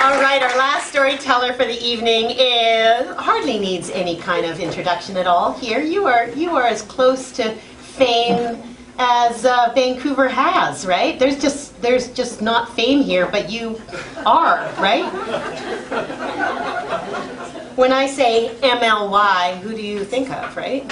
All right, our last storyteller for the evening hardly needs any kind of introduction at all. Here, you are as close to fame as Vancouver has, right? There's just not fame here, but you are, right? When I say MLY, who do you think of, right?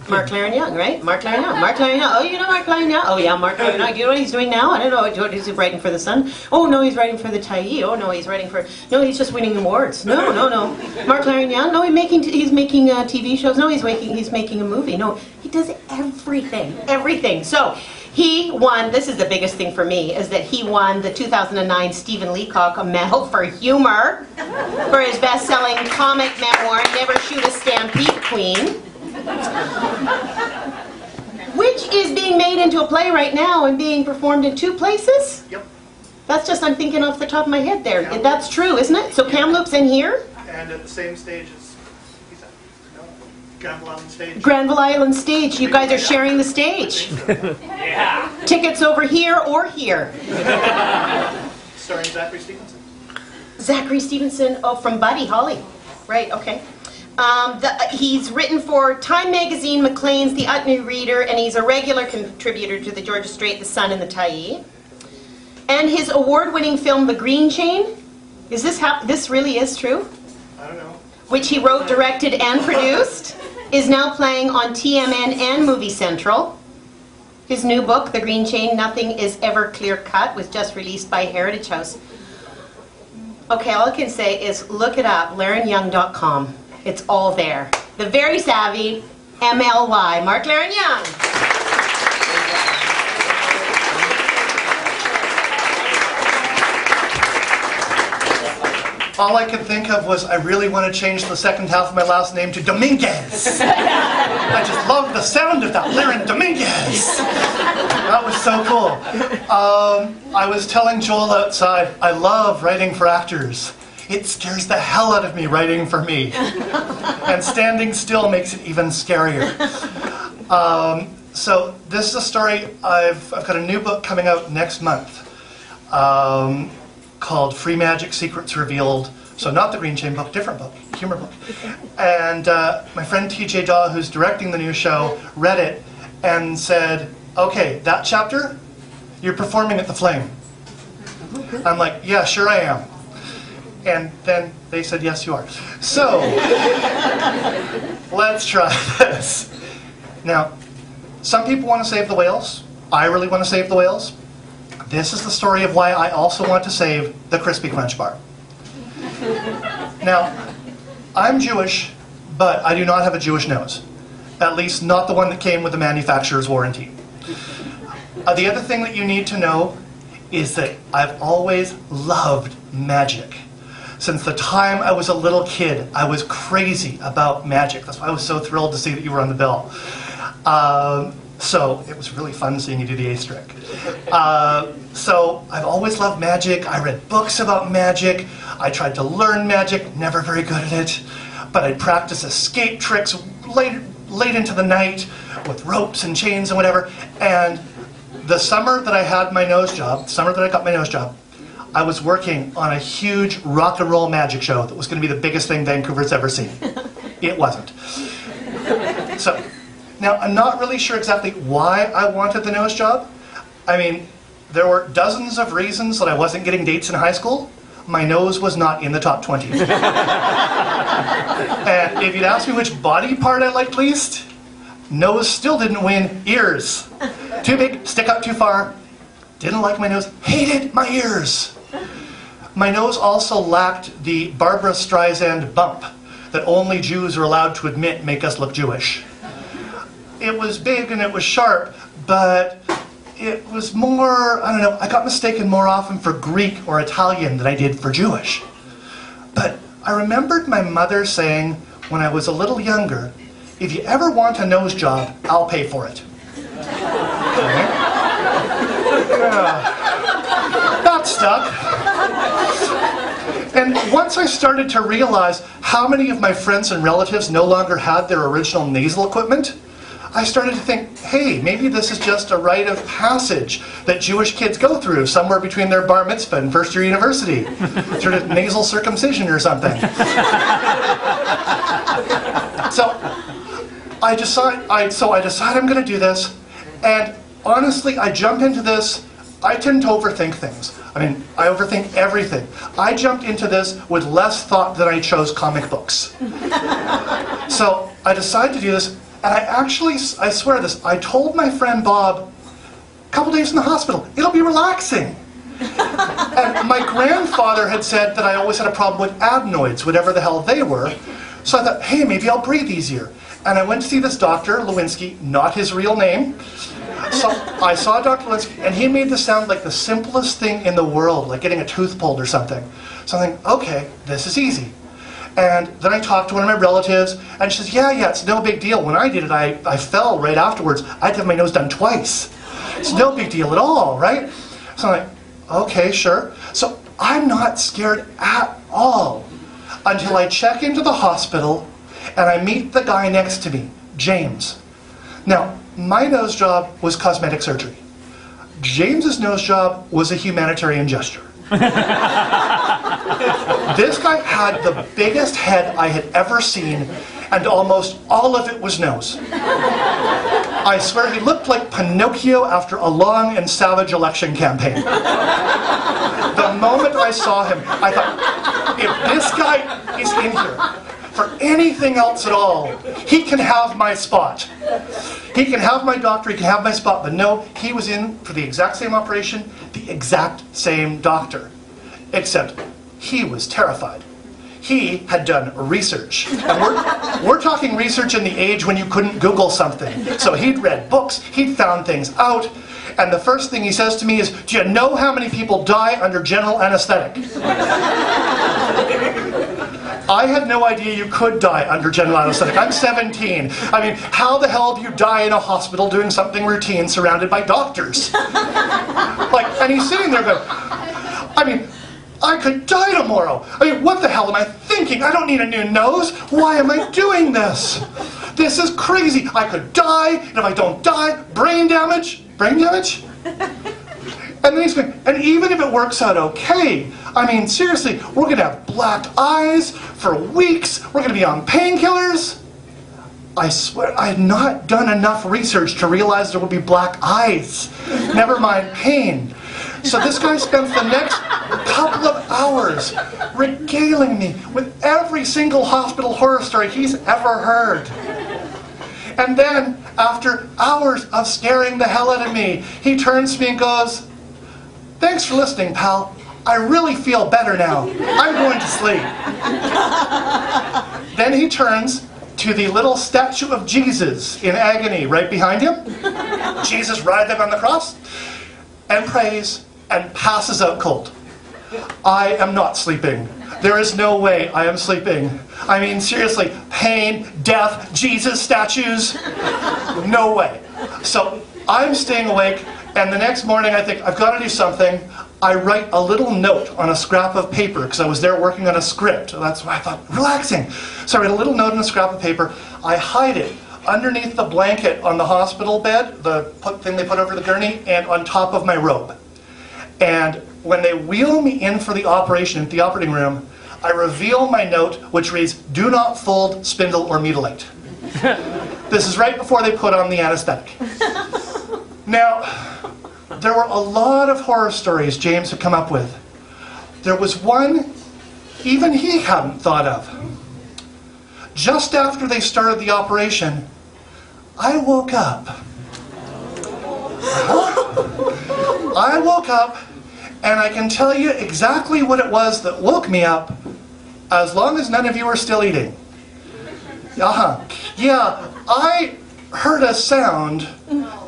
Mark Leiren-Young, right? Mark Leiren-Young. Mark Leiren-Young. Oh, you know Mark Leiren-Young? Oh, yeah, Mark Leiren-Young. Do you know what he's doing now? I don't know. Is he writing for The Sun? Oh, no, he's writing for the Tyee. Oh, no, he's writing for... No, he's just winning awards. No. Mark Leiren-Young? No, he's making TV shows. No, he's making a movie. No, he does everything. So, he won, this is the biggest thing for me, is that he won the 2009 Stephen Leacock Medal for Humor for his best-selling comic memoir, Never Shoot a Stampede Queen, which is being made into a play right now and being performed in 2 places? Yep. That's just, I'm thinking off the top of my head there. Kamloops. That's true, isn't it? So Kamloops in here? And at the same stage as Granville Island stage. Granville Island stage. You guys are sharing the stage. Yeah. Tickets over here or here. Starring Zachary Stevenson. Zachary Stevenson, oh, from Buddy Holly. Right, okay. He's written for Time Magazine, Maclean's, The Utne Reader, and he's a regular contributor to the Georgia Straight, The Sun, and the Tyee. And his award-winning film, The Green Chain, is this really is true? I don't know. Which he wrote, directed, and produced, is now playing on TMN and Movie Central. His new book, The Green Chain, Nothing Is Ever Clear Cut, was just released by Heritage House. Okay, all I can say is look it up, Leiren-Young.com. It's all there. The very savvy MLY, Mark Leiren-Young. All I could think of was I really want to change the second half of my last name to Dominguez. I just love the sound of that, Leiren Dominguez. That was so cool. I was telling Joel outside, I love writing for actors. It scares the hell out of me writing for me. And standing still makes it even scarier. So this is a story, I've got a new book coming out next month called Free Magic Secrets Revealed. So not the Green Chain book, different book, humor book. And my friend TJ Daw, who's directing the new show, read it and said, okay, that chapter, you're performing at the Flame. I'm like, yeah, sure I am. And then they said, yes, you are. So, let's try this. Now, some people want to save the whales. I really want to save the whales. This is the story of why I also want to save the Crispy Crunch bar. Now, I'm Jewish, but I do not have a Jewish nose. At least not the one that came with the manufacturer's warranty. The other thing that you need to know is that I've always loved magic. Since the time I was a little kid, I was crazy about magic. That's why I was so thrilled to see that you were on the bill. So it was really fun seeing you do the asterisk. So I've always loved magic. I read books about magic. I tried to learn magic, never very good at it. But I'd practice escape tricks late into the night with ropes and chains and whatever. And the summer that I had my nose job, the summer that I got my nose job, I was working on a huge rock and roll magic show that was going to be the biggest thing Vancouver's ever seen. It wasn't. So, now I'm not really sure exactly why I wanted the nose job. I mean, there were dozens of reasons that I wasn't getting dates in high school. My nose was not in the top 20. And if you'd asked me which body part I liked least, nose still didn't win. Ears. Too big, stick up too far. Didn't like my nose, hated my ears. My nose also lacked the Barbara Streisand bump that only Jews are allowed to admit make us look Jewish. It was big and it was sharp, but it was more, I don't know, I got mistaken more often for Greek or Italian than I did for Jewish. But I remembered my mother saying when I was a little younger, if you ever want a nose job, I'll pay for it. That stuck. And once I started to realize how many of my friends and relatives no longer had their original nasal equipment, I started to think, hey, maybe this is just a rite of passage that Jewish kids go through somewhere between their bar mitzvah and first year university. Sort of nasal circumcision or something. So I decide I'm going to do this, and honestly, I jump into this. I tend to overthink things. I mean, I overthink everything. I jumped into this with less thought than I chose comic books. So I decided to do this, and I swear this, I told my friend Bob, a couple days in the hospital, it'll be relaxing. And my grandfather had said that I always had a problem with adenoids, whatever the hell they were. So I thought, hey, maybe I'll breathe easier. And I went to see this doctor, Lewinsky, not his real name. So I saw Dr. Lewinsky, and he made this sound like the simplest thing in the world, like getting a tooth pulled or something. So I'm thinking, okay, this is easy. And then I talked to one of my relatives, and she says, yeah, it's no big deal. When I did it, I fell right afterwards. I had to have my nose done twice. It's no big deal at all, right? So I'm like, okay, sure. So I'm not scared at all until I check into the hospital and I meet the guy next to me, James. Now, my nose job was cosmetic surgery. James's nose job was a humanitarian gesture. This guy had the biggest head I had ever seen, and almost all of it was nose. I swear he looked like Pinocchio after a long and savage election campaign. The moment I saw him, I thought, if this guy is in here for anything else at all, he can have my spot. He can have my doctor, he can have my spot, but no, he was in for the exact same operation, the exact same doctor. Except he was terrified. He had done research. And we're talking research in the age when you couldn't Google something. So he'd read books, he'd found things out, and the first thing he says to me is, do you know how many people die under general anesthetic? I had no idea you could die under general anesthetic. I'm 17. I mean, how the hell do you die in a hospital doing something routine surrounded by doctors? And he's sitting there going, I mean, I could die tomorrow. I mean, what the hell am I thinking? I don't need a new nose. Why am I doing this? This is crazy. I could die, and if I don't die, brain damage? Brain damage? And then he's going, and even if it works out okay, I mean, seriously, we're going to have black eyes for weeks. We're going to be on painkillers. I swear, I had not done enough research to realize there would be black eyes. Never mind pain. So this guy spends the next couple of hours regaling me with every single hospital horror story he's ever heard. And then, after hours of scaring the hell out of me, he turns to me and goes, thanks for listening, pal. I really feel better now. I'm going to sleep. Then he turns to the little statue of Jesus in agony right behind him. Jesus writhing on the cross, and prays and passes out cold. I am not sleeping. There is no way I am sleeping. I mean, seriously, pain, death, Jesus statues, no way. So I'm staying awake, and the next morning I think, I've got to do something. I write a little note on a scrap of paper, because I was there working on a script. That's why I thought, relaxing. So I write a little note on a scrap of paper. I hide it underneath the blanket on the hospital bed, the thing they put over the gurney, and on top of my robe. And when they wheel me in for the operation at the operating room, I reveal my note, which reads, do not fold, spindle, or mutilate. This is right before they put on the anesthetic. Now, there were a lot of horror stories James had come up with. There was one even he hadn't thought of. Just after they started the operation, I woke up. I woke up, and I can tell you exactly what it was that woke me up, as long as none of you are still eating. Yeah, I heard a sound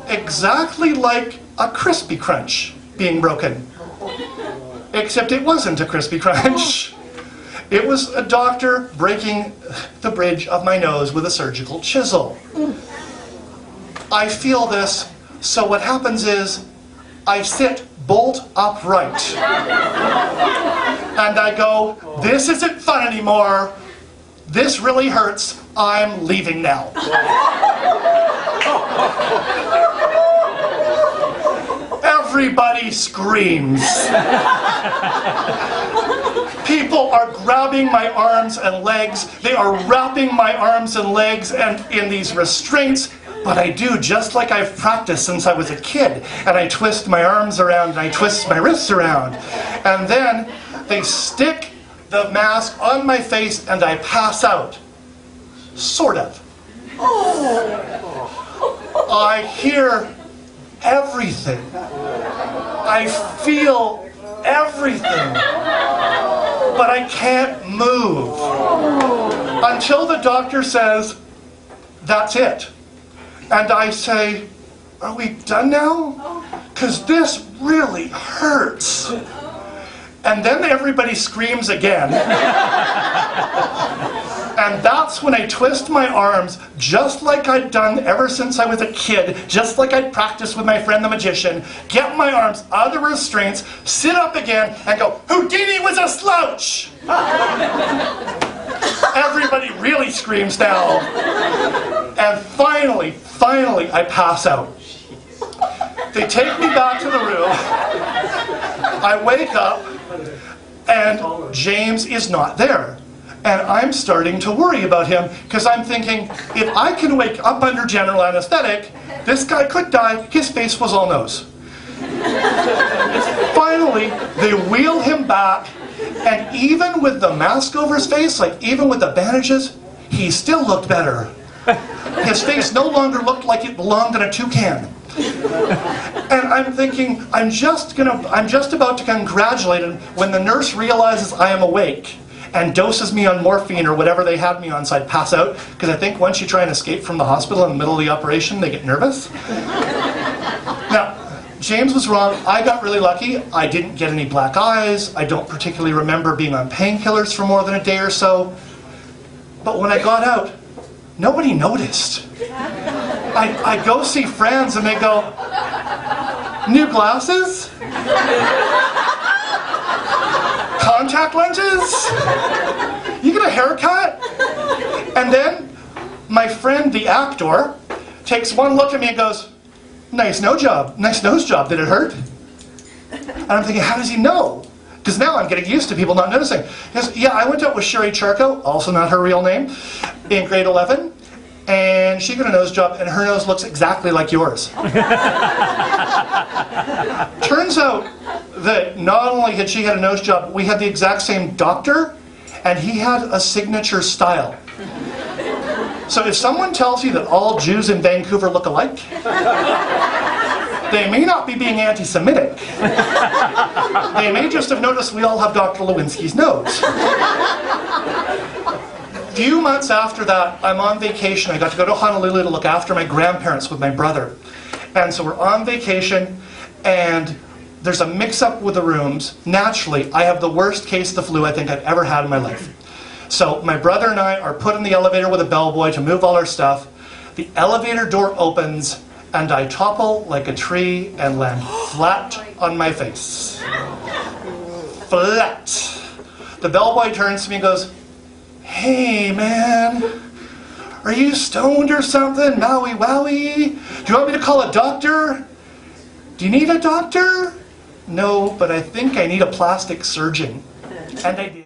exactly like a crispy crunch being broken. Except it wasn't a crispy crunch. It was a doctor breaking the bridge of my nose with a surgical chisel. I feel this, so what happens is I sit bolt upright. And I go, this isn't fun anymore. This really hurts. I'm leaving now. Everybody screams. People are grabbing my arms and legs. They are wrapping my arms and legs and in these restraints. But I do just like I've practiced since I was a kid. And I twist my arms around and I twist my wrists around. And then they stick the mask on my face and I pass out. Sort of. I hear everything. I feel everything. But I can't move. Until the doctor says, that's it. And I say, are we done now? Because this really hurts. And then everybody screams again. And that's when I twist my arms, just like I'd done ever since I was a kid, just like I'd practiced with my friend the magician, get my arms out of the restraints, sit up again, and go, Houdini was a slouch! Everybody really screams now. And finally, I pass out. They take me back to the room. I wake up, and James is not there. And I'm starting to worry about him, because I'm thinking, if I can wake up under general anesthetic, this guy could die. His face was all nose. Finally, they wheel him back, and even with the mask over his face, like even with the bandages, he still looked better. His face no longer looked like it belonged in a toucan. And I'm thinking, I'm just about to congratulate him when the nurse realizes I am awake and doses me on morphine or whatever they had me on so I'd pass out, because I think once you try and escape from the hospital in the middle of the operation, they get nervous. Now, James was wrong. I got really lucky. I didn't get any black eyes. I don't particularly remember being on painkillers for more than a day or so. But when I got out, nobody noticed. I go see friends and they go, new glasses? Contact lenses? You get a haircut? And then my friend, the actor, takes one look at me and goes, nice nose job. Did it hurt? And I'm thinking, how does he know? Because now I'm getting used to people not noticing. He goes, yeah, I went out with Sherry Charco, also not her real name, in grade 11. And she got a nose job, and her nose looks exactly like yours. Turns out that not only had she had a nose job, we had the exact same doctor, and he had a signature style. So if someone tells you that all Jews in Vancouver look alike, they may not be being anti-Semitic. They may just have noticed we all have Dr. Lewinsky's nose. A few months after that, I'm on vacation. I got to go to Honolulu to look after my grandparents with my brother. And so we're on vacation, and there's a mix-up with the rooms. Naturally, I have the worst case of the flu I think I've ever had in my life. So my brother and I are put in the elevator with a bellboy to move all our stuff. The elevator door opens, and I topple like a tree and land flat on my face. Flat. The bellboy turns to me and goes, hey man, are you stoned or something? Maui wowie? Do you want me to call a doctor? Do you need a doctor? No, but I think I need a plastic surgeon. And I did.